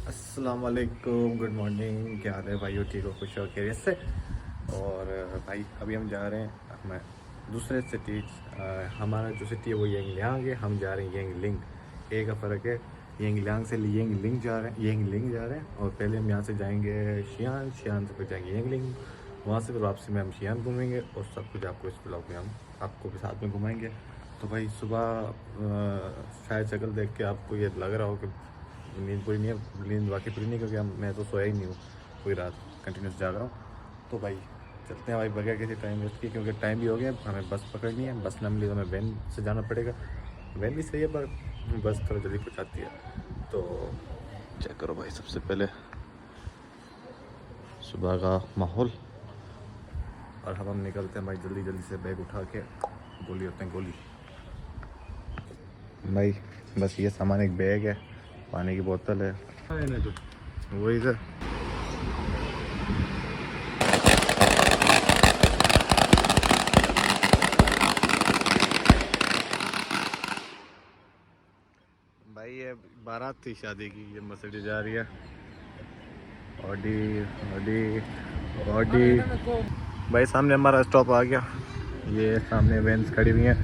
अस्सलाम वालेकुम, good morning. क्या हाल है भाई? ठीक हो, खुश हो, खैरियत से? और भाई अभी हम जा रहे हैं मैं दूसरे सिटी। हमारा जो सिटी है वो यंगलियांग है, हम जा रहे हैं यंगलिंग। एक का फ़र्क है, यंगलियांग से यंगलिंग जा रहे हैं, यंगलिंग जा रहे हैं। और पहले हम यहाँ से जाएंगे शियान, शियान से फिर जाएंगे यंगलिंग, वहाँ से फिर वापसी में हम शियान घूमेंगे और सब कुछ आपको इस ब्लॉग में हम आपको भी साथ में घुमाएंगे। तो भाई सुबह शायद शक्ल देख के आपको ये लग रहा हो कि नींद पूरी नहीं है। नींद वाकई पूरी नहीं, क्योंकि मैं तो सोया ही नहीं हूँ, पूरी रात कंटिन्यूस जाग रहा हूँ। तो भाई चलते हैं भाई, बगैर किसी टाइम वेस्ट किए, क्योंकि टाइम भी हो गया। हमें बस पकड़नी है, बस ना मिली तो हमें वैन से जाना पड़ेगा। वैन भी सही है पर बस थोड़ा जल्दी पहुँचाती है। तो चेक करो भाई, सबसे पहले सुबह का माहौल। और हम निकलते हैं भाई जल्दी जल्दी से, बैग उठा के गोली होते हैं गोली। भाई बस ये सामान, एक बैग है, पानी की बोतल है, वही सर। भाई ये बारात थी शादी की, ये मर्सिडीज जा रही है। Audi Audi Audi. भाई सामने हमारा स्टॉप आ गया, ये सामने वैन्स खड़ी हुई हैं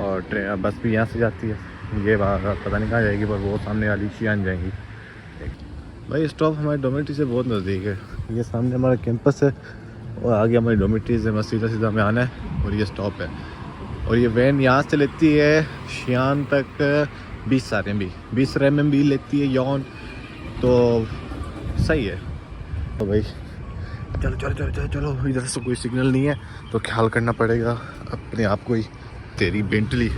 और ट्रेन बस भी यहाँ से जाती है। ये पता नहीं कहाँ जाएगी, पर वो सामने वाली शियान जाएंगी। भाई स्टॉप हमारे डोमेट्री से बहुत नज़दीक है, ये सामने हमारा कैंपस है और आगे हमारी डोमेट्री से बस सीधा सीधा हमें आना है और ये स्टॉप है। और ये वैन यहाँ से लेती है शियान तक 20 RMB लेती है यौन, तो सही है। तो भाई चलो चलो चलो चलो चलो, इधर से कोई सिग्नल नहीं है तो ख्याल करना पड़ेगा अपने आप को ही। तेरी बेंटली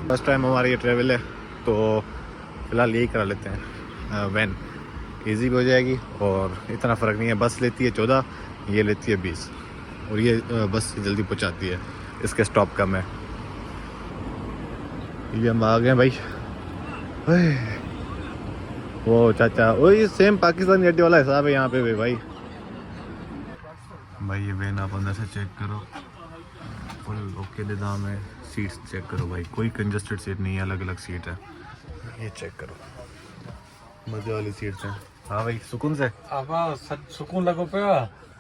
फर्स्ट टाइम हमारा ये ट्रैवल है, तो फ़िलहाल यही करा लेते हैं। वैन ईजी भी हो जाएगी और इतना फ़र्क नहीं है। बस लेती है 14, ये लेती है 20, और ये बस जल्दी पहुंचाती है, इसके स्टॉप कम है। ये हम आ गए भाई। वो चाचा, वो ये सेम पाकिस्तानी अड्डे वाला हिसाब है यहाँ पे भी भाई। भाई ये वैन आप अंदर से चेक करो, फुल ओके निज़ाम है। सीट्स चेक करो भाई, कोई कंजस्टेड सीट नहीं है, अलग अलग सीट है। ये चेक करो, मजे वाली सीट्स हैं। हाँ भाई सुकून से सुकून लगो पे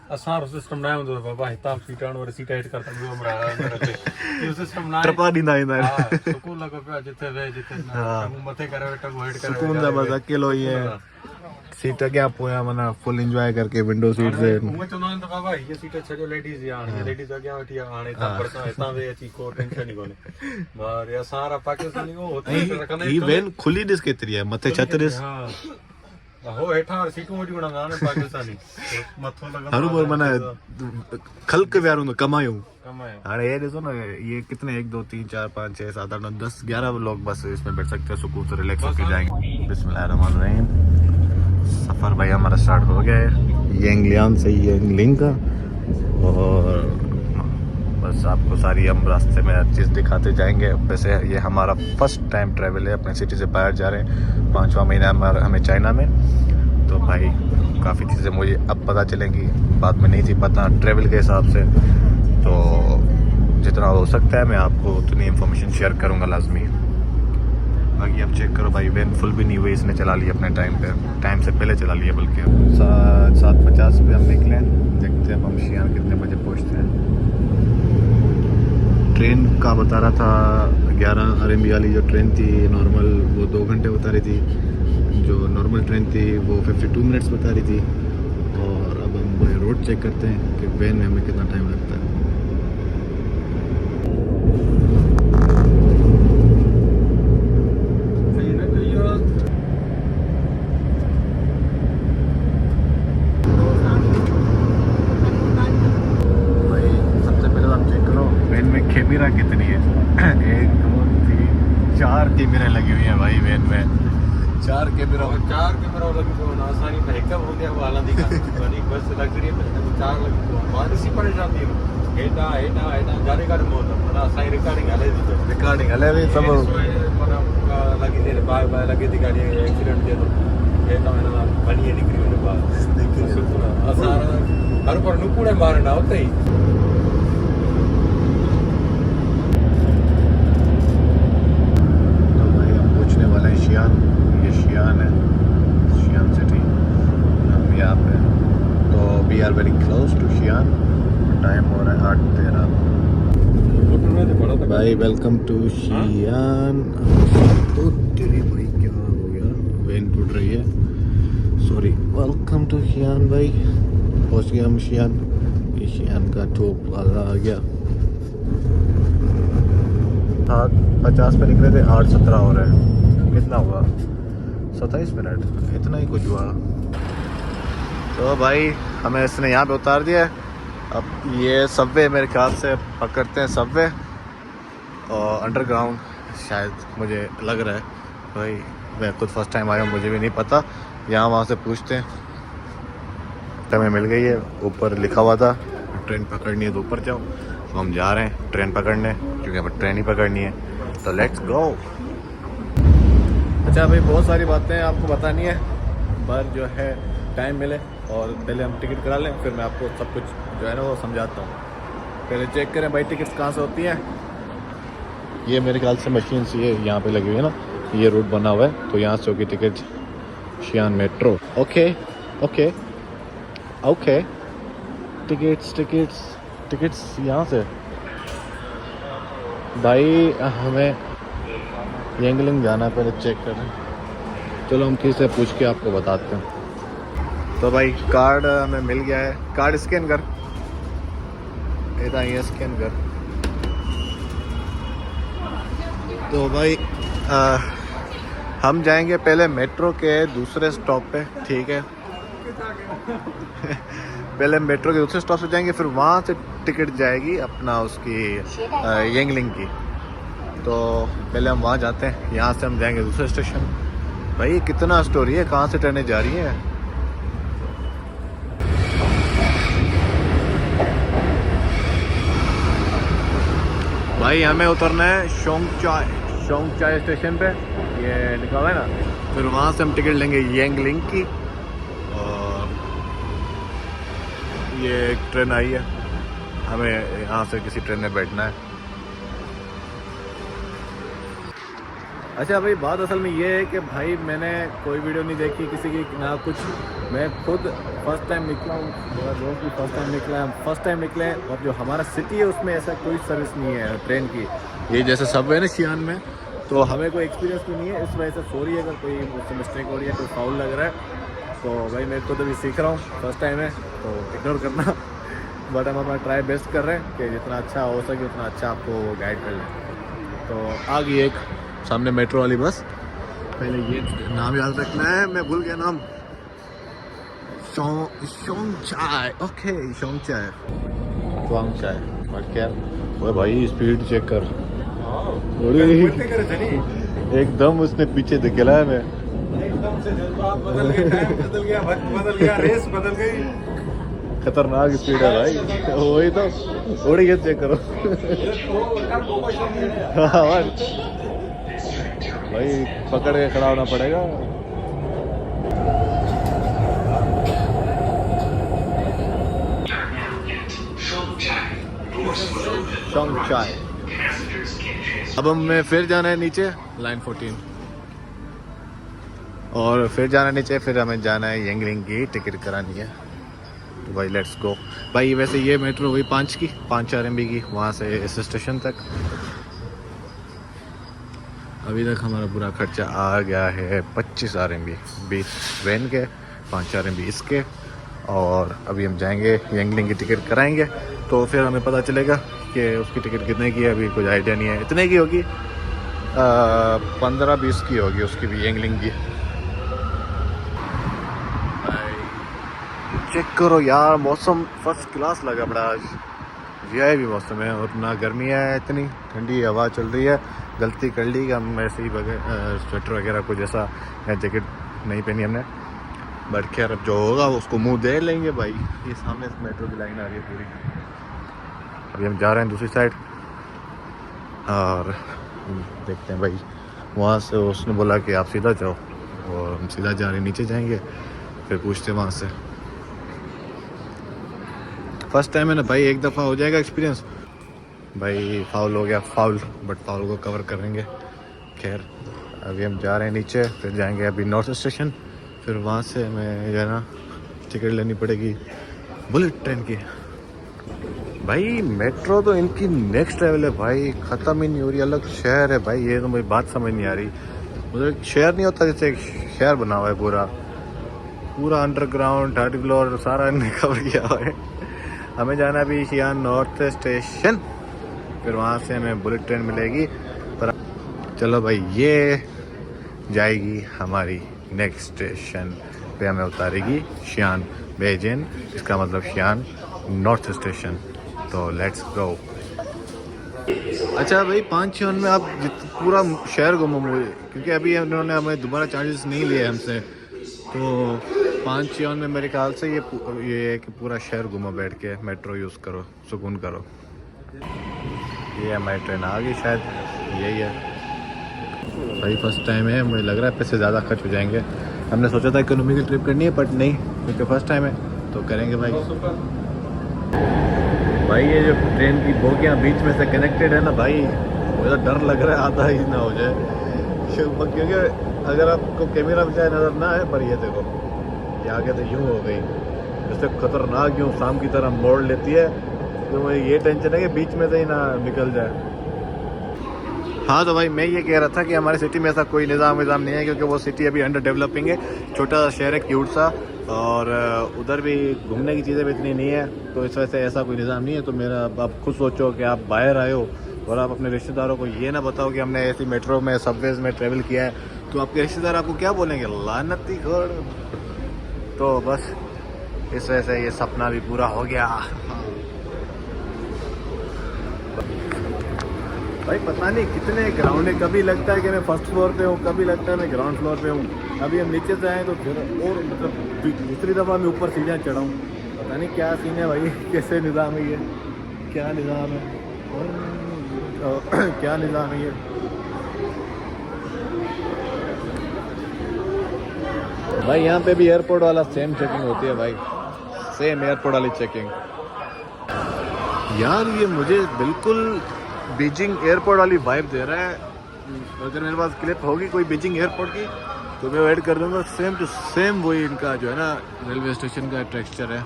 असां सिस्टम ना हूंदो बाबा, हितां सीटां वारी सीट हेठ करता ॿियो इहो सिस्टम ना ट्रपा ॾींदा ईंदा हा आहिनि। सुकून लगो पे जिथे वे जिथे मथे करे वेठो हेठ करे सुकून सा बस अकेलो ही है। सीट अॻियां पोयां माना फुल एंजॉय करके विंडो सीट से। उहे चवंदा आहिनि त बाबा हीअ सीट छॾियो लेडीज़ जी, हाणे लेडीज़ अॻियां वेठी आहे, हाणे हितां भरिसां हितां वे अची को टेंशन ई कोन्हे। पर असां वारा पाकिस्तानी हो हुते रखंदा ही वैन खुली ॾिस केतिरी आहे, मथे छत ॾिस। हो हेठां सीटूं वठी वणंदा आहिनि पाकिस्तानी, मथो लॻंदो हर बार माना खल्क विहारूं तो कमायूं। कमायो। अरे ये देखो ना, ये कितने 1 2 3 4 5 6 7 8 9 10 11 लोग बस इसमें बैठ सकते हैं, सुकून से रिलैक्स होकर जाएंगे। बिस्मिल्लाहिर्रहमानिर्रहीम। सफ़र भाई हमारा स्टार्ट हो गया है यंगलियांग से यंगलिंग का, और बस आपको सारी हम रास्ते में हर चीज़ दिखाते जाएंगे। वैसे ये हमारा फर्स्ट टाइम ट्रैवल है, अपने सिटी से बाहर जा रहे हैं। 5वां महीना हमारा हमें चाइना में। तो भाई काफ़ी चीज़ें मुझे अब पता चलेंगी, बाद में नहीं थी पता ट्रैवल के हिसाब से। तो जितना हो सकता है मैं आपको उतनी इंफॉर्मेशन शेयर करूँगा लाजमी। बाकी आप चेक करो भाई, वैन फुल भी नहीं हुई, इसने चला लिया अपने टाइम से पहले चला लिया। बल्कि 7:50 पे हम निकले हैं, देखते हैं अब हम शियान कितने बजे पहुँचते हैं। ट्रेन का बता रहा था 11 RMB वाली जो ट्रेन थी नॉर्मल, वो 2 घंटे बता रही थी। जो नॉर्मल ट्रेन थी वो 52 मिनट्स बता रही थी। और अब हम रोड चेक करते हैं कि वैन में हमें कितना टाइम लगता है। भाई सबसे पहले आप चेक करो वैन में कैमरा कितनी है। 1 2 3 4 कैमरे लगी हुई हैं भाई वैन में। 4 कैमरा लॻी पियो आहे। असांजी त हिकु हूंदी आहे, उहा हलंदी कान्हे। वरी बस लग्ज़री में 4 लॻी पियो आहे। मां ॾिसी परेशान थी वियुमि, हेॾां हेॾां हेॾां जाने काॾे मोहन, माना असांजी रिकॉर्डिंग हले थी पियो, रिकॉर्डिंग हले हुई सभु। माना लॻी थी ॿाहिरि लॻे थी गाॾी, एक्सीडेंट थिए थो, हेॾां हिन खणी निकिरी वञे ॿाहिरि। असां हर पर नुकुड़े मारंदा उते ई। तो भाई हम भाई वेलकम टू शियान। तो तेरी भाई क्या हो गया, वेन टूट रही है, सॉरी। वेलकम टू शियान भाई, पहुँच गया हम शियान। ये शियान का टोल प्लाजा आ गया। 7:50 पे निकले थे, 8:17 हो रहा है। कितना हुआ, 27 मिनट, इतना ही कुछ हुआ। तो भाई हमें इसने यहाँ पे उतार दिया है। अब ये सबवे मेरे ख्याल से पकड़ते हैं, सबवे और अंडरग्राउंड शायद, मुझे लग रहा है। भाई मैं खुद फर्स्ट टाइम आया हूँ, मुझे भी नहीं पता। यहाँ वहाँ से पूछते हैं। हमें मिल गई है, ऊपर लिखा हुआ था ट्रेन पकड़नी है तो ऊपर जाओ। तो हम जा रहे हैं ट्रेन पकड़ने, क्योंकि हमें ट्रेन ही पकड़नी है। तो लेट्स गो। अच्छा भाई, बहुत सारी बातें आपको बतानी है, पर जो है टाइम मिले और पहले हम टिकट करा लें, फिर मैं आपको सब कुछ जो है ना वो समझाता हूँ। पहले चेक करें भाई टिकट्स कहाँ से होती हैं। ये मेरे ख्याल से मशीन सी है यहाँ पे लगी हुई है ना, ये रूट बना हुआ है, तो यहाँ से होगी ticket Xi'an metro. Okay okay okay, tickets tickets tickets यहाँ से। भाई हमें यंगलिंग जाना है, पहले चेक करें। चलो हम किसी से पूछ के आपको बताते हैं। तो भाई कार्ड हमें मिल गया है, कार्ड स्कैन कर, ये स्कैन कर। तो भाई हम जाएंगे पहले मेट्रो के दूसरे स्टॉप पे, ठीक है। पहले मेट्रो के दूसरे स्टॉप से जाएंगे, फिर वहाँ से टिकट जाएगी अपना उसकी यंगलिंग की। तो पहले हम वहाँ जाते हैं, यहाँ से हम जाएंगे दूसरे स्टेशन। भाई कितना स्टोरी है, कहाँ से ट्रेनें जा रही हैं। भाई हमें उतरना है शोंगचाय स्टेशन पे, ये लिखा हुआ है ना। फिर वहाँ से हम टिकट लेंगे यंगलिंग की। और ये एक ट्रेन आई है, हमें यहाँ से किसी ट्रेन में बैठना है। अच्छा भाई, बात असल में ये है कि भाई मैंने कोई वीडियो नहीं देखी किसी की, ना कुछ। मैं खुद फर्स्ट टाइम निकला हूँ, मेरा दोस्त भी फर्स्ट टाइम निकला है, फर्स्ट टाइम निकले हैं। और जो हमारा सिटी है उसमें ऐसा कोई सर्विस नहीं है ट्रेन की। ये जैसे सब है ना शियान में, तो हमें कोई एक्सपीरियंस भी नहीं है। इस वजह से सॉरी अगर कोई मुझसे मिस्टेक हो रही है, कोई फाउल लग रहा है। तो भाई मैं खुद अभी सीख रहा हूँ, फर्स्ट टाइम है, तो इग्नोर करना। बट हम अपना ट्राई बेस्ट कर रहे हैं कि जितना अच्छा हो सके उतना अच्छा आपको गाइड कर लें। तो आ गई एक सामने मेट्रो वाली बस। पहले ये नाम याद रखना है, मैं भूल गया नाम। शोंगचाय, ओके शोंगचाय। बट क्या भाई, स्पीड चेक कर। एकदम उसने पीछे धकेला है। मैं एकदम से जज्बात बदल गए, टाइम बदल गया, वक्त बदल गया, रेस बदल गई। खतरनाक स्पीड है भाई, वही तो। थोड़ी ये चेक करो। हाँ भाई, पकड़ के खड़ा होना पड़ेगा। शोंगचाय। अब हमें फिर जाना है नीचे, लाइन 14, और फिर जाना है नीचे, फिर हमें जाना है यंगलिंग की टिकट करानी है। तो भाई लेट्स गो। भाई वैसे ये मेट्रो हुई 5-4 MB की, वहाँ से इस स्टेशन तक। अभी तक हमारा पूरा खर्चा आ गया है 25 RMB, 20 वैन के, 5-4 MB इसके। और अभी हम जाएंगे यंगलिंग की टिकट कराएंगे, तो फिर हमें पता चलेगा कि उसकी टिकट कितने की है। अभी कुछ आइडिया नहीं है, इतने की होगी, 15-20 की होगी उसकी भी, यंगलिंग की। चेक करो यार, मौसम फर्स्ट क्लास लगा बड़ा आज। वीआईपी मौसम है, और ना गर्मी है इतनी, ठंडी हवा चल रही है। गलती कर ली कि हम ऐसे ही स्वेटर वगैरह कुछ ऐसा या जैकेट नहीं पहनी हमने। बट खैर अब जो होगा उसको मुंह दे लेंगे भाई। ये सामने मेट्रो की लाइन आ रही है पूरी। अभी हम जा रहे हैं दूसरी साइड, और देखते हैं भाई। वहाँ से उसने बोला कि आप सीधा जाओ, और हम सीधा जा रहे हैं, नीचे जाएंगे, फिर पूछते हैं वहाँ से। फर्स्ट टाइम है ना भाई, एक दफ़ा हो जाएगा एक्सपीरियंस। भाई फाउल हो गया, फाउल, बट फाउल को कवर करेंगे। खैर अभी हम जा रहे हैं नीचे, फिर जाएंगे अभी नॉर्थ स्टेशन, फिर वहाँ से हमें जो है ना टिकट लेनी पड़ेगी बुलेट ट्रेन की। भाई मेट्रो तो इनकी नेक्स्ट लेवल है भाई, ख़त्म ही नहीं हो रही, अलग शहर है भाई। ये तो मुझे बात समझ नहीं आ रही, मतलब शहर नहीं होता जैसे एक शहर बना हुआ है पूरा पूरा अंडरग्राउंड, थर्ड फ्लोर सारा इन्हें कवर किया हुआ है। हमें जाना भी शियान नॉर्थ स्टेशन, फिर वहाँ से हमें बुलेट ट्रेन मिलेगी। पर चलो भाई, ये जाएगी हमारी नेक्स्ट स्टेशन पे, हमें उतारेगी शियान बेजिन, इसका मतलब शियान नॉर्थ स्टेशन। तो लेट्स गो। अच्छा भाई, 5-6 में आप पूरा शहर घूमो मुझे, क्योंकि अभी उन्होंने हमें दोबारा चार्जेस नहीं लिए हमसे, तो 5-6 में मेरे ख्याल से ये है कि पूरा शहर घूमो बैठ के, मेट्रो यूज़ करो, सुकून करो। ये हमारी ट्रेन आ गई शायद, यही है भाई। फर्स्ट टाइम है, मुझे लग रहा है पैसे ज़्यादा खर्च हो जाएंगे। हमने सोचा था इकोनॉमी की ट्रिप करनी है, बट नहीं, क्योंकि फर्स्ट टाइम है तो करेंगे भाई। भाई ये जो ट्रेन की बोगियाँ बीच में से कनेक्टेड है ना भाई, मुझे तो डर लग रहा है आधा ही ना हो जाए, क्योंकि अगर आपको कैमरा में चाहे नज़र ना आए, पर ये देखो ये आगे तो यूँ हो गई, जैसे खतरनाक यूँ शाम की तरह मोड़ लेती है, तो मुझे ये टेंशन है कि बीच में से ही ना निकल जाए। हाँ तो भाई मैं ये कह रहा था कि हमारी सिटी में ऐसा कोई निज़ाम नहीं है, क्योंकि वो सिटी अभी अंडर डेवलपिंग है, छोटा सा शहर है क्यूट सा, और उधर भी घूमने की चीज़ें भी इतनी नहीं है, तो इस वजह से ऐसा कोई निज़ाम नहीं है। तो मेरा आप खुद सोचो कि आप बाहर आए हो और आप अपने रिश्तेदारों को ये ना बताओ कि हमने ऐसी मेट्रो में, सबवेज में ट्रैवल किया है, तो आपके रिश्तेदार आपको क्या बोलेंगे, लानती घोड़। तो बस इस वजह से ये सपना भी पूरा हो गया भाई। पता नहीं कितने ग्राउंड है, कभी लगता है कि मैं फर्स्ट फ्लोर पे हूँ, कभी लगता है मैं ग्राउंड फ्लोर पे हूँ। अभी हम नीचे से आए तो फिर और मतलब दूसरी दफ़ा मैं ऊपर सीढ़ियाँ चढ़ा हूँ, पता नहीं क्या सीन है भाई, कैसे निज़ाम है ये, क्या निज़ाम है क्या निज़ाम है ये। भाई यहाँ पे भी एयरपोर्ट वाला सेम चेकिंग होती है भाई, सेम एयरपोर्ट वाली चेकिंग। यार ये मुझे बिल्कुल बीजिंग एयरपोर्ट वाली वाइब दे रहा है। अगर मेरे पास क्लिप होगी कोई बीजिंग एयरपोर्ट की तो मैं ऐड कर दूंगा, सेम टू सेम वही इनका जो है ना रेलवे स्टेशन का टेक्सचर है।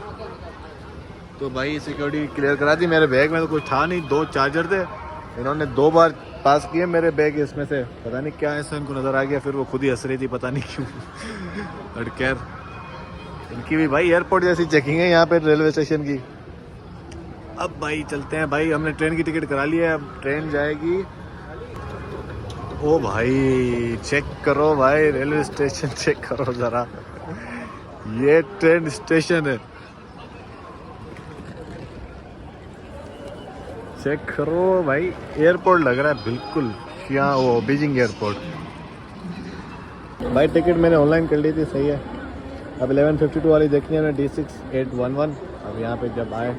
तो भाई सिक्योरिटी क्लियर करा दी, मेरे बैग में तो कुछ था नहीं, 2 चार्जर थे, इन्होंने 2 बार पास किए मेरे बैग, इसमें से पता नहीं क्या ऐसा इनको नज़र आ गया, फिर वो खुद ही हंस रही थी पता नहीं क्यों। और खैर इनकी भी भाई एयरपोर्ट जैसी चेकिंग है यहाँ पे रेलवे स्टेशन की। अब भाई चलते हैं भाई, हमने ट्रेन की टिकट करा ली है, अब ट्रेन जाएगी। ओ भाई चेक करो भाई, रेलवे स्टेशन चेक करो ज़रा, ये ट्रेन स्टेशन है, चेक करो भाई, एयरपोर्ट लग रहा है बिल्कुल, यहाँ वो बीजिंग एयरपोर्ट। भाई टिकट मैंने ऑनलाइन कर ली थी, सही है। अब 11:52 वाली देखनी है हमें, D6811। अब यहाँ पे जब आए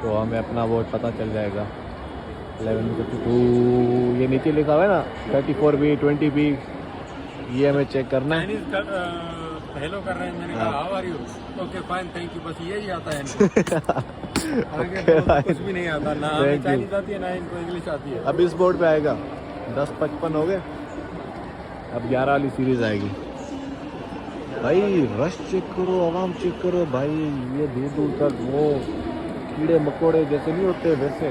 तो हमें अपना वो पता चल जाएगा। 11:52 ये नीचे लिखा हुआ है ना, 34B 20B, ये हमें चेक करना है। हेलो कर रहे हैं, मैंने कहा how are you, okay fine thank you, बस यही आता है आगे तो कुछ भी नहीं आता, ना हमें चाइनीज आती है ना इनको इंग्लिश आती है। अब इस बोर्ड पे आएगा 10:55 हो गए, अब 11 वाली सीरीज आएगी। भाई रश चेक करो, आवाम चेक करो भाई, ये दूर दूर तक वो कीड़े मकोड़े जैसे नहीं होते वैसे,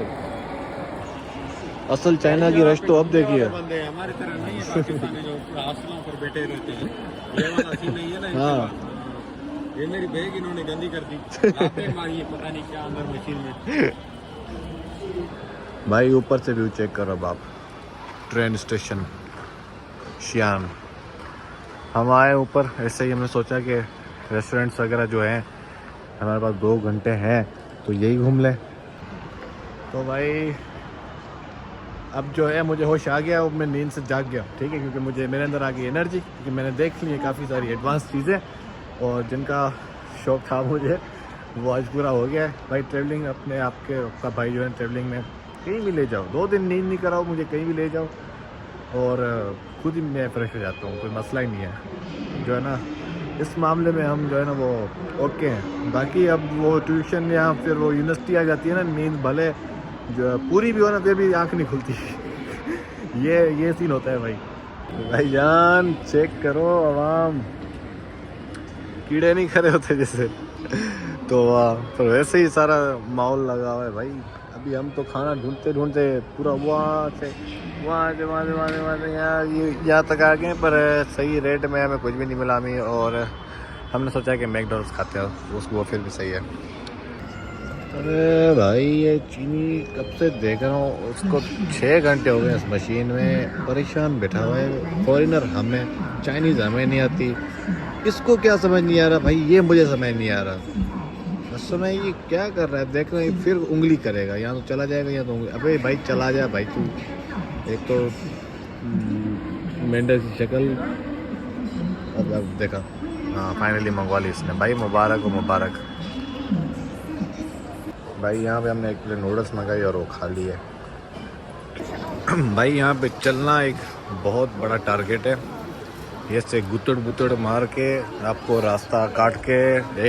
असल चाइना की रश तो अब देखिए। हमारी तरह नहीं है पाकिस्तानी जो हॉस्टलों पर बैठे रहते हैं, ये वाला सीन नहीं है ना। हाँ ये मेरी बैग इन्होंने गंदी कर दी, आपने मारी है पता नहीं क्या अंदर मशीन में। भाई ऊपर से व्यू चेक करो बाप, ट्रेन स्टेशन शियान। हम आए ऊपर ऐसे ही, हमने सोचा कि रेस्टोरेंट्स वगैरह जो हैं, हमारे पास 2 घंटे हैं तो यही घूम लें। तो भाई अब जो है मुझे होश आ गया, अब मैं नींद से जाग गया, ठीक है, क्योंकि मुझे मेरे अंदर आ गई एनर्जी, क्योंकि मैंने देख ली है काफ़ी सारी एडवांस चीज़ें, और जिनका शौक़ था मुझे वो आज पूरा हो गया है। भाई ट्रैवलिंग अपने आपका भाई जो है ट्रैवलिंग में कहीं भी ले जाओ, 2 दिन नींद नहीं कराओ मुझे, कहीं भी ले जाओ और खुद ही मैं फ्रेश हो जाता हूँ, कोई मसला ही नहीं है जो है ना। इस मामले में हम जो है ना वो ओके हैं। बाकी अब वो ट्यूशन या फिर वो यूनिवर्सिटी आ जाती है ना, नींद भले जो पूरी भी हो ना फिर भी आँख नहीं खुलती ये सीन होता है भाई। भाईजान चेक करो आवाम, कीड़े नहीं खड़े होते जैसे। तो पर वैसे ही सारा माहौल लगा हुआ है भाई। अभी हम तो खाना ढूंढते ढूंढते पूरा वहाँ से यहाँ तक आ गए, पर सही रेट में हमें कुछ भी नहीं मिला हमें। और हमने सोचा कि मैकडॉनल्ड्स खाते हैं उसको, वो फिर भी सही है। अरे भाई ये चीनी कब से देख रहा हूँ उसको, 6 घंटे हो गए इस मशीन में परेशान बैठा हुआ है। फॉरेनर हमें, चाइनीज़ हमें नहीं आती, इसको क्या समझ नहीं आ रहा भाई, ये मुझे समझ नहीं आ रहा। बस समय ये क्या कर रहा है देख रहे हैं, फिर उंगली करेगा, या तो चला जाएगा या तो उंगली। अबे भाई चला जा भाई तू, एक तो मेंढक की शक्ल। अब देखा, हाँ फाइनली मंगवा ली इसने भाई, मुबारक हो मुबारक भाई। यहाँ पे हमने एक प्लेट नूडल्स मंगाई और वो खा ली है भाई। यहाँ पे चलना एक बहुत बड़ा टारगेट है, ये से गुतड़ बुतड़ मार के आपको रास्ता काट के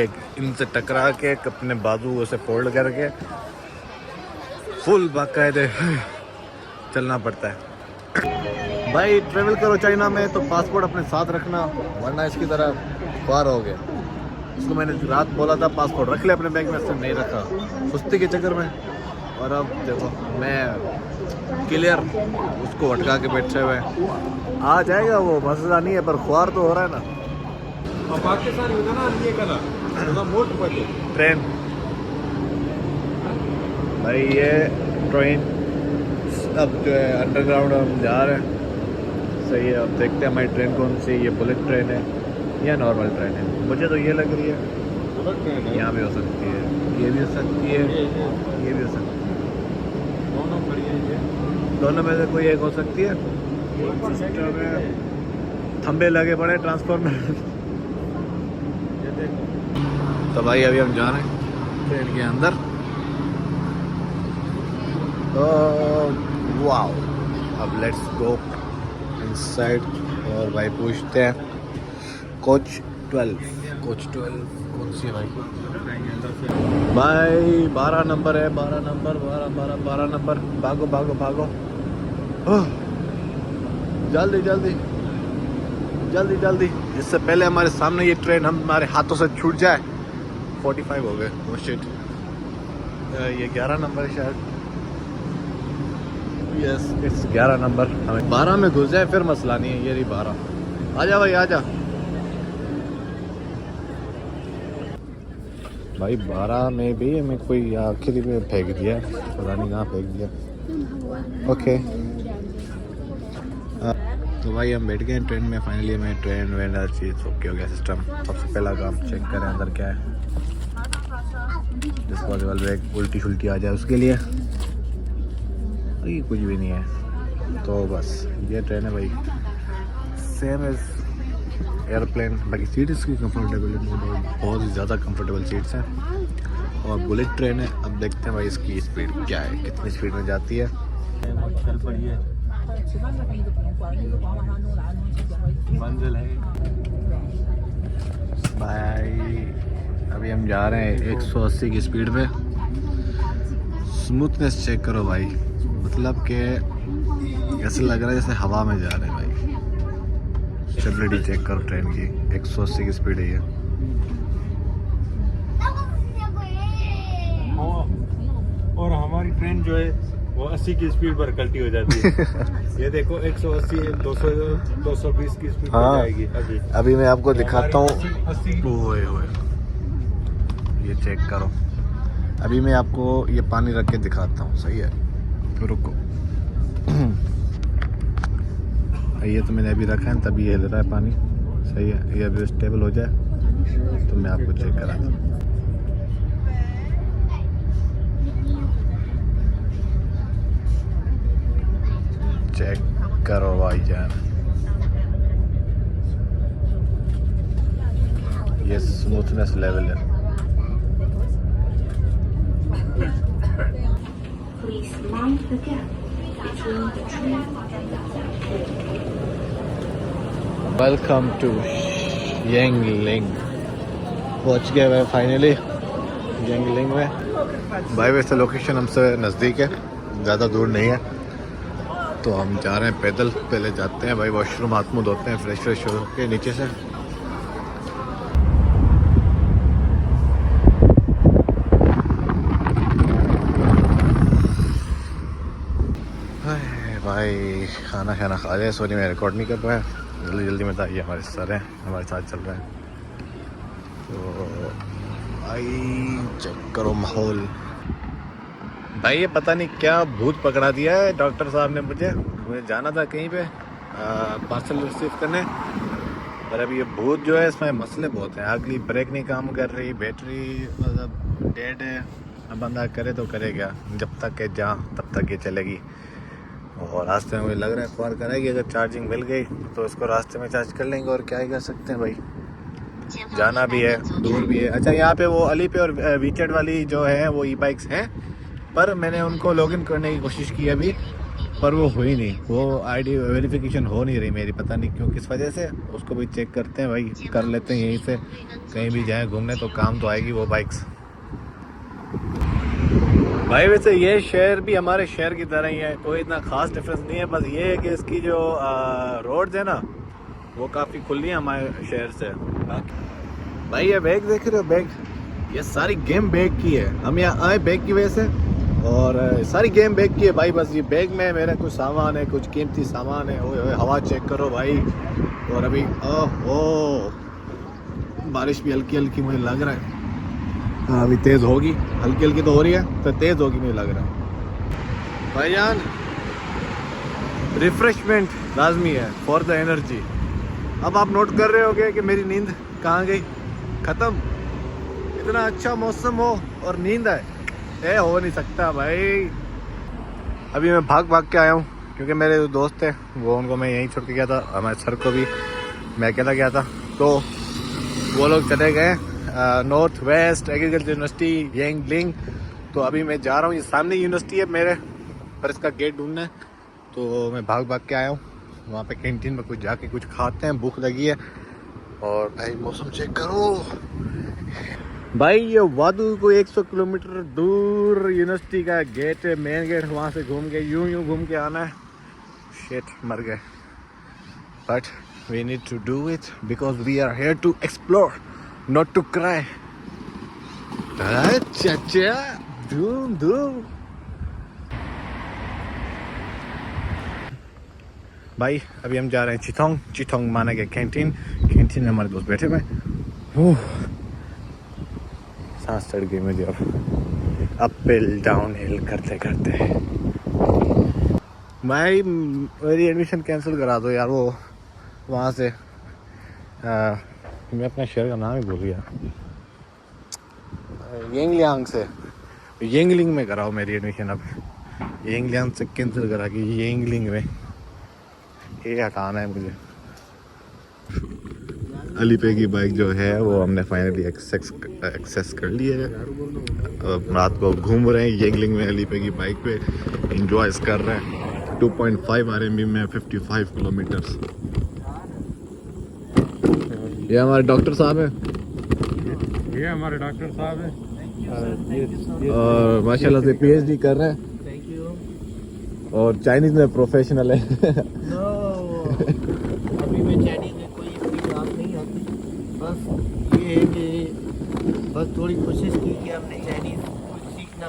एक इनसे टकरा के अपने बाजू से फोल्ड करके फुल बाकायदे चलना पड़ता है भाई। ट्रेवल करो चाइना में तो पासपोर्ट अपने साथ रखना, वरना इसकी तरह पार हो गए। उसको मैंने रात बोला था पासपोर्ट रख ले अपने बैग में, से नहीं रखा सुस्ती के चक्कर में। और अब देखो मैं क्लियर उसको भटका के बैठे हुए, आ जाएगा वो, मसला नहीं है, पर ख्वार तो हो रहा है ना। और पाकिस्तान में ना ये करा मोट पड़े ट्रेन भाई, ये ट्रेन अब जो है अंडरग्राउंड हम जा रहे हैं। सही है, अब देखते हैं हमारी ट्रेन कौन सी, ये बुलेट ट्रेन है या नॉर्मल ट्रेन है। मुझे तो ये लग रही है यहाँ भी हो सकती है, ये भी हो सकती है, ये भी हो सकती है, दोनों बढ़िया है, दोनों में से कोई एक हो सकती है। सिस्टम है, थंबे लगे पड़े ट्रांसफॉर्मर। ये देखो। तो भाई अभी हम जा रहे हैं ट्रेन के अंदर। तो वाओ, अब लेट्स गो इनसाइड और भाई पूछते हैं कोच 12 कौन सी है भाई? भाई 12 नंबर है, 12 नंबर, 12 नंबर। भागो भागो भागो, जल्दी जल्दी जल्दी जल्दी, इससे पहले हमारे सामने ये ट्रेन हमारे हाथों से छूट जाए। 45 हो गए, वो शिट। ये 11 नंबर है शायद, यस इट्स 11 नंबर। हमें 12 में घुस जाए फिर मसला नहीं है। ये रही 12, आजा भाई आजा भाई। 12 में भी हमें कोई आखिरी में फेंक दिया, पता नहीं कहाँ फेंक दिया। ओके तो भाई हम बैठ गए ट्रेन में फाइनली। हमें train when her cheese okay हो गया सिस्टम। सबसे पहला काम चेक करें अंदर क्या है, डिस्पोजेबल बैग उल्टी शुल्टी आ जाए उसके लिए। ये कुछ भी नहीं है, तो बस ये ट्रेन है भाई, सेम एज एयरप्लेन। बाकी सीट इसकी कंफर्टेबल है, बहुत ही ज़्यादा कंफर्टेबल सीट्स हैं। और बुलेट ट्रेन है, अब देखते हैं भाई इसकी स्पीड क्या है, कितनी स्पीड में जाती है। चल पड़ी है, मंजिल है भाई। अभी हम जा रहे हैं 180 की स्पीड पे। स्मूथनेस चेक करो भाई, मतलब कि ऐसा लग रहा है जैसे हवा में जा रहे हैं भाई। स्टेबिलिटी चेक करो ट्रेन की, 180 की स्पीड है ये। और हमारी ट्रेन जो है वो 80 की स्पीड पर कल्टी हो जाती है। ये देखो 180 200 220 की स्पीड हाँ, पर जाएगी अभी मैं आपको दिखाता हूँ। 80 ओए ओए, ये चेक करो। अभी मैं आपको ये पानी रख के दिखाता हूँ, सही है? रुको, ये तो मैंने अभी रखा है तभी ये हिल रहा है पानी, सही है? ये अभी स्टेबल हो जाए तो मैं आपको चेक कराता हूँ। चेक करो भाईजान, ये स्मूथनेस लेवल है। Please mind the gap between the tree and the platform. Welcome to Yangling. पहुंच गए भाई फाइनली यांगलिंग में। भाई वैसे लोकेशन हमसे नज़दीक है, ज़्यादा दूर नहीं है, तो हम जा रहे हैं पैदल। पहले जाते हैं भाई वॉशरूम, हाथ मुँह धोते हैं फ्रेश हो के नीचे से। खाना खाना खा लिया। सॉरी मैं रिकॉर्ड नहीं कर पाया, जल्दी जल्दी में था। ये हमारे सर हैं, हमारे साथ चल रहे हैं। तो भाई चेक करो माहौल। भाई ये पता नहीं क्या भूत पकड़ा दिया है डॉक्टर साहब ने मुझे जाना था कहीं पे पार्सल रिसीव करने, पर अभी ये भूत जो है इसमें मसले बहुत हैं। अगली ब्रेक नहीं काम कर रही, बैटरी मतलब डेड है। अब बंदा करे तो करे क्या, जब तक के जा तब तक ये चलेगी। और रास्ते में मुझे लग रहा है कॉल करेगी, अगर चार्जिंग मिल गई तो इसको रास्ते में चार्ज कर लेंगे। और क्या ही कर सकते हैं भाई, जाना भी है, दूर भी है। अच्छा यहाँ पे वो अली पे और वीचेट वाली जो है वो ई बाइक्स हैं, पर मैंने उनको लॉगिन करने की कोशिश की अभी, पर वो हुई नहीं। वो आईडी वेरिफिकेशन हो नहीं रही मेरी, पता नहीं क्यों, किस वजह से। उसको भी चेक करते हैं भाई, कर लेते हैं यहीं से। कहीं भी जाएं घूमने तो काम तो आएगी वो बाइक्स। भाई वैसे ये शहर भी हमारे शहर की तरह ही है, कोई इतना ख़ास डिफरेंस नहीं है। बस ये है कि इसकी जो रोड्स है ना वो काफ़ी खुली है हमारे शहर से। भाई ये बैग देख रहे हो, बैग ये सारी गेम बैग की है। हम यहाँ आए बैग की वजह से, और सारी गेम बैग की है भाई। बस ये बैग में मेरा कुछ सामान है, कुछ कीमती सामान है। ओए हवा चेक करो भाई। और अभी ओह बारिश भी हल्की हल्की मुझे लग रहा है, हाँ अभी तेज़ होगी, हल्की हल्की तो हो रही है, तो तेज़ होगी मुझे लग रहा है। भाईजान रिफ्रेशमेंट लाजमी है फॉर द एनर्जी। अब आप नोट कर रहे होगे कि मेरी नींद कहाँ गई, ख़त्म। इतना अच्छा मौसम हो और नींद आए, ये हो नहीं सकता भाई। अभी मैं भाग भाग के आया हूँ क्योंकि मेरे जो दोस्त थे वो, उनको मैं यहीं छोड़ के गया था। हमारे सर को भी मैं अकेला गया था, तो वो लोग चले गए नॉर्थ वेस्ट एग्रीकल्चर यूनिवर्सिटी यांगलिंग। तो अभी मैं जा रहा हूँ, ये सामने यूनिवर्सिटी है मेरे, पर इसका गेट ढूंढना है। तो मैं भाग भाग के आया हूँ। वहाँ पे कैंटीन में कुछ जाके कुछ खाते हैं, भूख लगी है। और भाई मौसम चेक करो भाई, ये वादू को 100 किलोमीटर दूर यूनिवर्सिटी का गेट है, मेन गेट। वहाँ से घूम के यूं घूम के आना है। शिट मर गए, but we need to do it because we are here to explore, not to cry. अच्छा धूम धूम भाई। अभी हम जा रहे हैं चिथोंग माना के कैंटीन में हमारे दोस्त बैठे हुए हैं। सांस चढ़ गई मुझे अब हिल डाउन हिल करते करते। भाई मेरी एडमिशन कैंसिल करा दो यार, वो वहाँ से मैं अपने शहर का नाम ही भूल गया, यांगलियांग से यांगलिंग में कराओ मेरी एडमिशन। अब यांगलियांग से कैंसिल करा के यांगलिंग में ये हटाना है मुझे। अली पे की बाइक जो है वो हमने फाइनली एक्सेस कर ली है। अब रात को घूम रहे हैं यांगलिंग में अली पे की बाइक पे, एंजॉय कर रहे हैं। 2.5 RMB में 55 किलोमीटर्स। ये हमारे डॉक्टर साहब है, ये हमारे डॉक्टर साहब है, और माशाल्लाह से PhD कर रहे हैं। और चाइनीज में प्रोफेशनल है। अभी मैं चाइनीज में कोई अपनी बात नहीं आती, बस ये है कि बस थोड़ी कोशिश की कि हमने चाइनीज कुछ सीखना,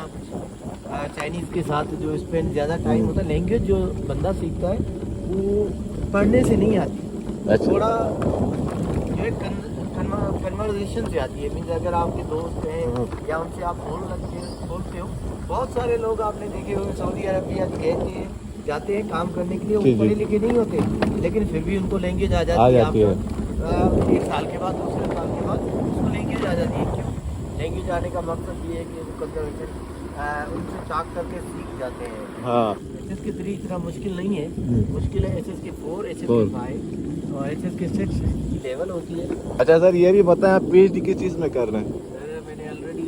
चाइनीज के साथ जो स्पेंड ज़्यादा टाइम होता है। लैंग्वेज जो बंदा सीखता है वो पढ़ने से नहीं आती, अच्छा। थोड़ा जो है कन्वर्सेशन से आती है। मीन्स अगर आपके दोस्त हैं या उनसे आप बोलते हो। बहुत सारे लोग आपने देखे हुए सऊदी अरबिया जाते हैं काम करने के लिए, वो पढ़े लिखे नहीं होते, लेकिन फिर भी उनको लैंग्वेज आ जाती है। एक साल के बाद, दूसरे साल के बाद उसको लैंग्वेज आ जाती है। क्यों लैंग्वेज आने का मकसद ये है कि वो कन्वर्सेशन उनसे टाक करके सीख जाते हैं। हाँ SS के 3 इतना मुश्किल नहीं है, मुश्किल है SS के 4, SS के 5 और SS के 6 की लेवल होती है। अच्छा सर ये भी बताएं आप PhD किस चीज़ में कर रहे हैं? मैंने ऑलरेडी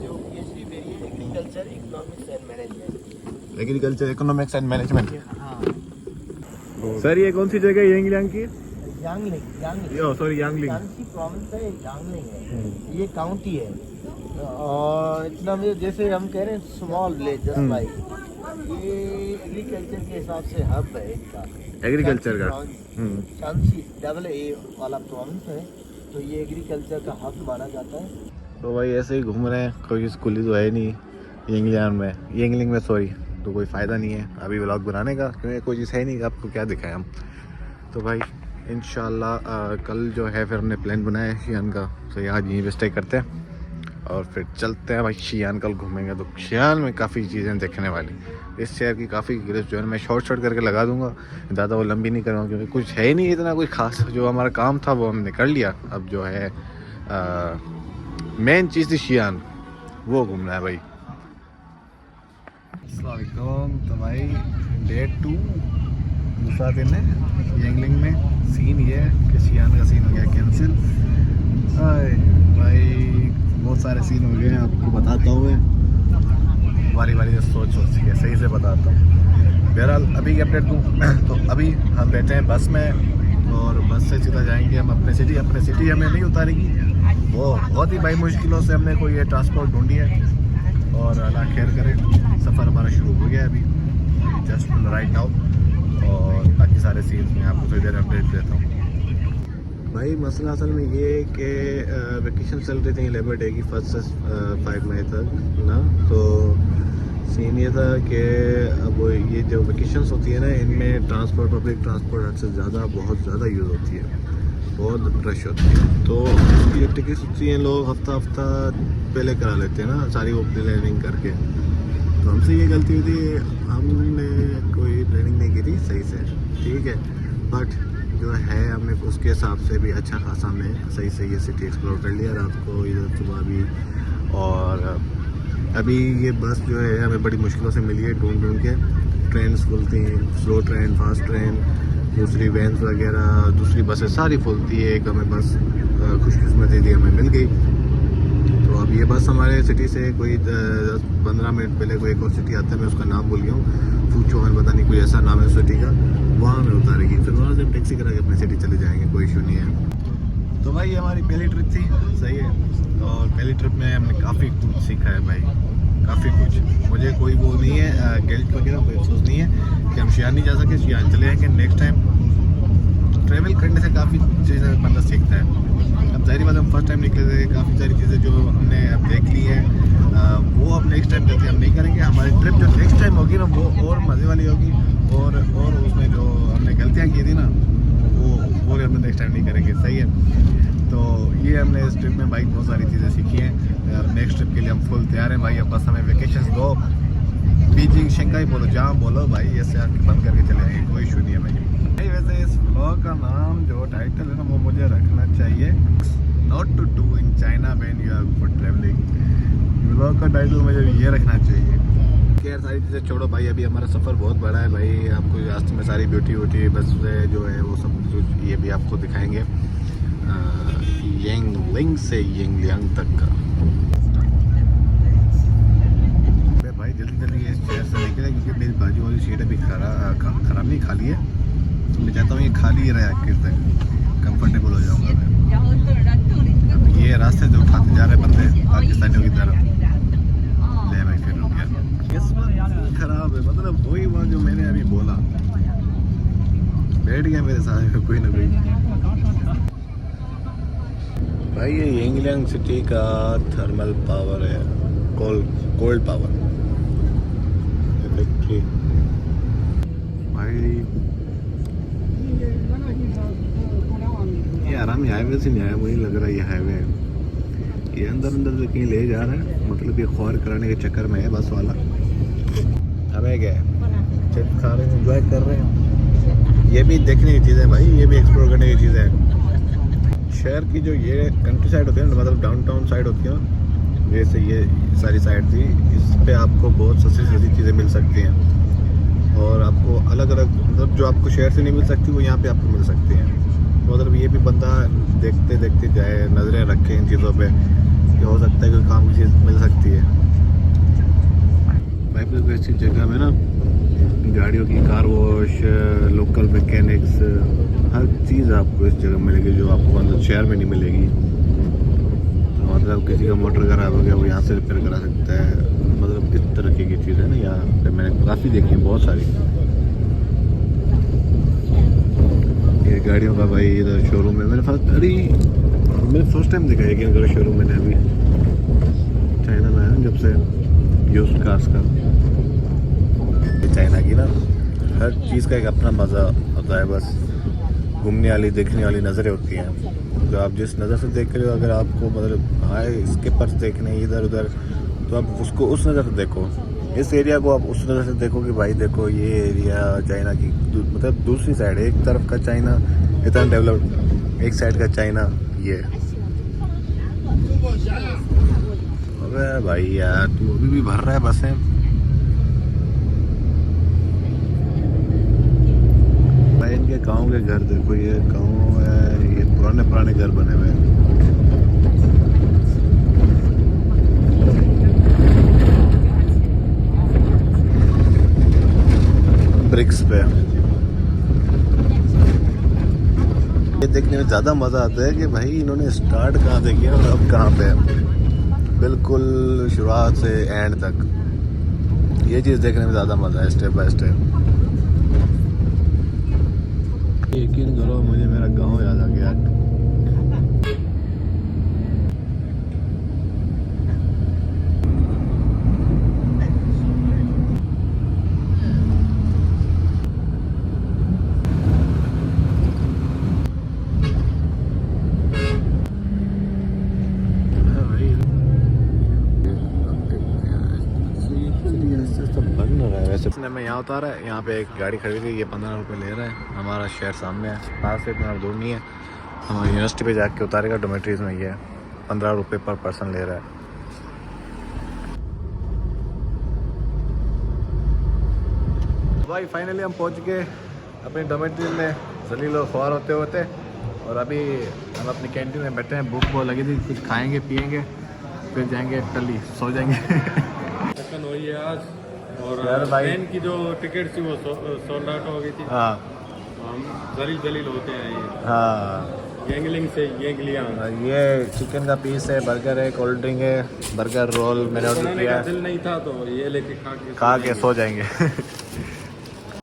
जो PhD मेरी है agriculture economics and management. Agriculture economics and management. हाँ सर ये कौन सी जगह है यांगलियांग की? यांगलिंग सॉरी यांगलिंग शांसी प्रोविंस है, यांगलिंग है, ये काउंटी है। और इतना में जैसे हम कह रहे हैं स्मॉल विलेज, जस्ट लाइक ये एग्रीकल्चर के हिसाब से हब है इनका, एग्रीकल्चर का। शांसी AA वाला प्रोविंस है, तो ये एग्रीकल्चर का हब माना जाता है। तो भाई ऐसे ही घूम रहे हैं, कोई स्कूली तो है नहीं यांगलियांग में, सॉरी तो कोई फ़ायदा नहीं है अभी व्लॉग बनाने का, क्योंकि कोई चीज़ है नहीं, आपको क्या दिखाएं हम। तो भाई इंशाल्लाह कल जो है फिर हमने प्लान बनाया है शियान का, तो आज यहीं पे स्टे करते हैं और फिर चलते हैं भाई शियान। कल घूमेंगे तो शियान में काफ़ी चीज़ें देखने वाली, इस शहर की काफ़ी क्लिप्स जो है मैं शॉर्ट करके लगा दूंगा, ज़्यादा वो लंबी नहीं करूँगा क्योंकि कुछ है ही नहीं इतना कोई ख़ास। जो हमारा काम था वो हमने कर लिया, अब जो है मेन चीज़ थी शियान, वो घूमना है भाई। अस्सलाम वालेकुम। तो भाई डे 2 दूसरा दिन है यंगलिंग में। सीन ये है कि शियान का सीन हो गया कैंसिल। भाई बहुत सारे सीन हो गए हैं, आपको बताता हूँ मैं बारी बारी से सोच के सही से बताता हूँ। बहरहाल अभी की अपडेट दूँ तो अभी हम बैठे हैं बस में और बस से सीधा जाएंगे हम अपने सिटी। हमें नहीं उतारेगी, वो बहुत ही भाई मुश्किलों से हमने कोई ये ट्रांसपोर्ट ढूंढी है और अल्लाह खैर करे। सफ़र हमारा शुरू हो गया है अभी जस्ट राइट नाउ, और बाकी सारे सीन्स में आपको थोड़ी देर अपडेट देता हूँ। भाई मसला असल में ये है कि वेकेशन चल रही थी लेबर डे की 1 से 5 मई तक ना, तो सीन ये था कि अब ये जो वेकेशंस होती है ना, इनमें ट्रांसपोर्ट पब्लिक ट्रांसपोर्ट हद से ज़्यादा बहुत ज़्यादा यूज़ होती है, बहुत रश होती है। तो ये टिकट्स होती हैं लोग हफ्ता पहले करा लेते हैं ना, सारी वो प्लानिंग करके। तो हमसे ये गलती हुई थी, हमने कोई प्लानिंग नहीं की थी सही से, ठीक है, बट जो है हमने उसके हिसाब से भी अच्छा खासा हमने सही से ये सिटी एक्सप्लोर कर लिया रात को, इधर सुबह भी। और अभी ये बस जो है हमें बड़ी मुश्किलों से मिली है ढूंढ के। ट्रेन फुल थी, स्लो ट्रेन, फास्ट ट्रेन, दूसरी वैन्स वगैरह, दूसरी बसें सारी फुल थी। एक हमें बस खुशकिस्मती थी हमें मिल गई। तो अब ये बस हमारे सिटी से कोई 10-15 मिनट पहले कोई एक और सिटी आता है, मैं उसका नाम भूल गया हूँ, फूचौहान पता नहीं कोई ऐसा नाम है उस सिटी का, वहाँ हमें उतारेगी। फिर वहाँ से हम टैक्सी करा के अपनी सिटी चले जाएंगे, कोई इशू नहीं है। तो भाई ये हमारी पहली ट्रिप थी, सही है, और पहली ट्रिप में हमने काफ़ी कुछ सीखा है भाई, काफ़ी कुछ। मुझे कोई वो नहीं है गिल्ट वगैरह, कोई अफसोस नहीं है कि हम शियान नहीं जा सके, शियान चले जाएंगे नेक्स्ट टाइम। ट्रैवल करने से काफ़ी चीज़ें बंदा सीखता है। अब जाहिर बात हम फर्स्ट टाइम निकले थे, काफ़ी सारी चीज़ें जो हमने अब देख ली है वो अब नेक्स्ट टाइम करके हम नहीं करेंगे। हमारी ट्रिप जो नेक्स्ट टाइम होगी ना वो और मज़े वाली होगी, और उसमें जो हमने गलतियाँ की थी ना वो हम नेक्स्ट टाइम नहीं करेंगे, सही है। तो ये हमने इस ट्रिप में भाई बहुत सारी चीज़ें सीखी हैं। नेक्स्ट ट्रिप के लिए हम फुल तैयार हैं भाई। अब बस हमें वेकेशन दो, बीजिंग शंघाई बोलो जहाँ बोलो भाई, ऐसे आके बंद करके चले जाएंगे, कोई इशू नहीं है भाई। वैसे इस ब्लॉग का नाम जो टाइटल है ना वो मुझे रखना चाहिए not to do in China when you are for travelling. Blog का टाइटल मुझे ये रखना चाहिए। खैर सारी चीज़ें छोड़ो भाई, अभी हमारा सफ़र बहुत बड़ा है भाई। आपको रास्ते में सारी ब्यूटी बस जो है वो सब कुछ ये भी आपको दिखाएंगे, यंगलिंग से यंगलियांग तक का। भाई जल्दी ये शहर से निकले क्योंकि मेरी बाजू वाली सीट अभी खराब नहीं खाली है, तो मैं चाहता हूँ ये खाली ही रहे आखिर तक, कंफर्टेबल हो जाऊँगा मैं। अब ये रास्ते जो उठाते जा रहे बंदे पाकिस्तानियों की तरफ, ले भाई फिर रुक गया। किस्मत खराब है, मतलब वही बात जो मैंने अभी बोला, बैठ गया मेरे साथ कोई ना कोई। भाई ये यंगलियांग सिटी का थर्मल पावर है, कोल्ड पावर फैक्ट्री भाई। ये आराम हाईवे से नहीं आया, मुझे लग रहा है ये हाईवे है। ये अंदर से कहीं ले जा रहा है, मतलब ये ख्वार कराने के चक्कर में है बस वाला। हमें क्या है, चिप्स खा रहे हैं, एंजॉय कर रहे हैं। ये भी देखने की चीज़ है भाई, ये भी एक्सप्लोर करने की चीज़ है। शहर की जो ये कंट्री साइड होती है ना, मतलब डाउनटाउन साइड होती है ना, जैसे ये सारी साइड थी, इस पे आपको बहुत सस्ती चीज़ें मिल सकती हैं, और आपको अलग अलग मतलब जो आपको शहर से नहीं मिल सकती वो यहाँ पे आपको मिल सकती हैं। मतलब ये भी बंदा देखते देखते जाए, नज़रें रखे इन चीज़ों पे, कि हो सकता है कोई काम की चीज़ मिल सकती है भाई। बिल्कुल ऐसी जगह में ना गाड़ियों की कार वॉश, लोकल मैकेनिक्स, हर चीज़ आपको इस जगह मिलेगी जो आपको अंदर शहर में नहीं मिलेगी। तो मतलब किसी का मोटर खराब हो गया वो यहाँ से रिपेयर करा सकता है, मतलब इस तरीके की चीज़ है ना यहाँ पे मैंने काफ़ी देखी है, बहुत सारी। ये गाड़ियों का भाई इधर शोरूम है, मैंने फर्स्ट टाइम देखा है कि इनका शोरूम मैंने अभी चाइना में आया जब से यूज्ड कार्स का। चाइना की ना हर चीज़ का एक अपना मज़ा होता है, बस घूमने वाली देखने वाली नज़रें होती हैं। तो आप जिस नज़र से देख रहे हो, अगर आपको मतलब हाँ इसके पर देखने इधर उधर, तो आप उसको उस नज़र से देखो, इस एरिया को आप उस नज़र से देखो कि भाई देखो ये एरिया चाइना की मतलब दूसरी साइड है, एक तरफ का चाइना इतना डेवलप्ड, एक साइड का चाइना ये। अबे भाई यार तू अभी भी भर रहा है बसें। भाई इनके गांव के घर देखो, ये गांव है, ये पुराने पुराने घर बने हुए हैं। ब्रिक्स पे ये देखने में ज़्यादा मज़ा आता है कि भाई इन्होंने स्टार्ट कहाँ से किया और अब कहाँ पे है, बिल्कुल शुरुआत से एंड तक। ये चीज़ देखने में ज़्यादा मज़ा है, स्टेप बाय स्टेप। यकीन करो मुझे मेरा गांव याद आ गया। वैसे मैं यहाँ उतारा है, यहाँ पे एक गाड़ी खड़ी थी, ये 15 रुपये ले रहा है। हमारा शहर सामने है, पास से इतना दूर नहीं है। हमारी यूनिवर्सिटी पे जाके उतारेगा, डोमेट्रीज में ये 15 रुपये पर पर्सन ले रहा है। भाई फाइनली हम पहुँच गए अपनी डोमेट्री में, जलील और ख्वार होते होते, और अभी हम अपनी कैंटीन में बैठे हैं। भूख बहुत लगी थी, कुछ खाएंगे पियेंगे, फिर जाएंगे टली सो जाएंगे। हुई है आज, और यार भाई ट्रेन की जो टिकट थी वो सोल्ड आउट हो गई थी। हाँ हम जलील होते हैं ये, हाँ गैंगलिंग से गैंगलियां। ये चिकन का पीस है, बर्गर है, कोल्ड ड्रिंक है, बर्गर रोल मैंने ऑर्डर बनाने किया का है। दिल नहीं था तो ये लेके खा के सो जाएंगे।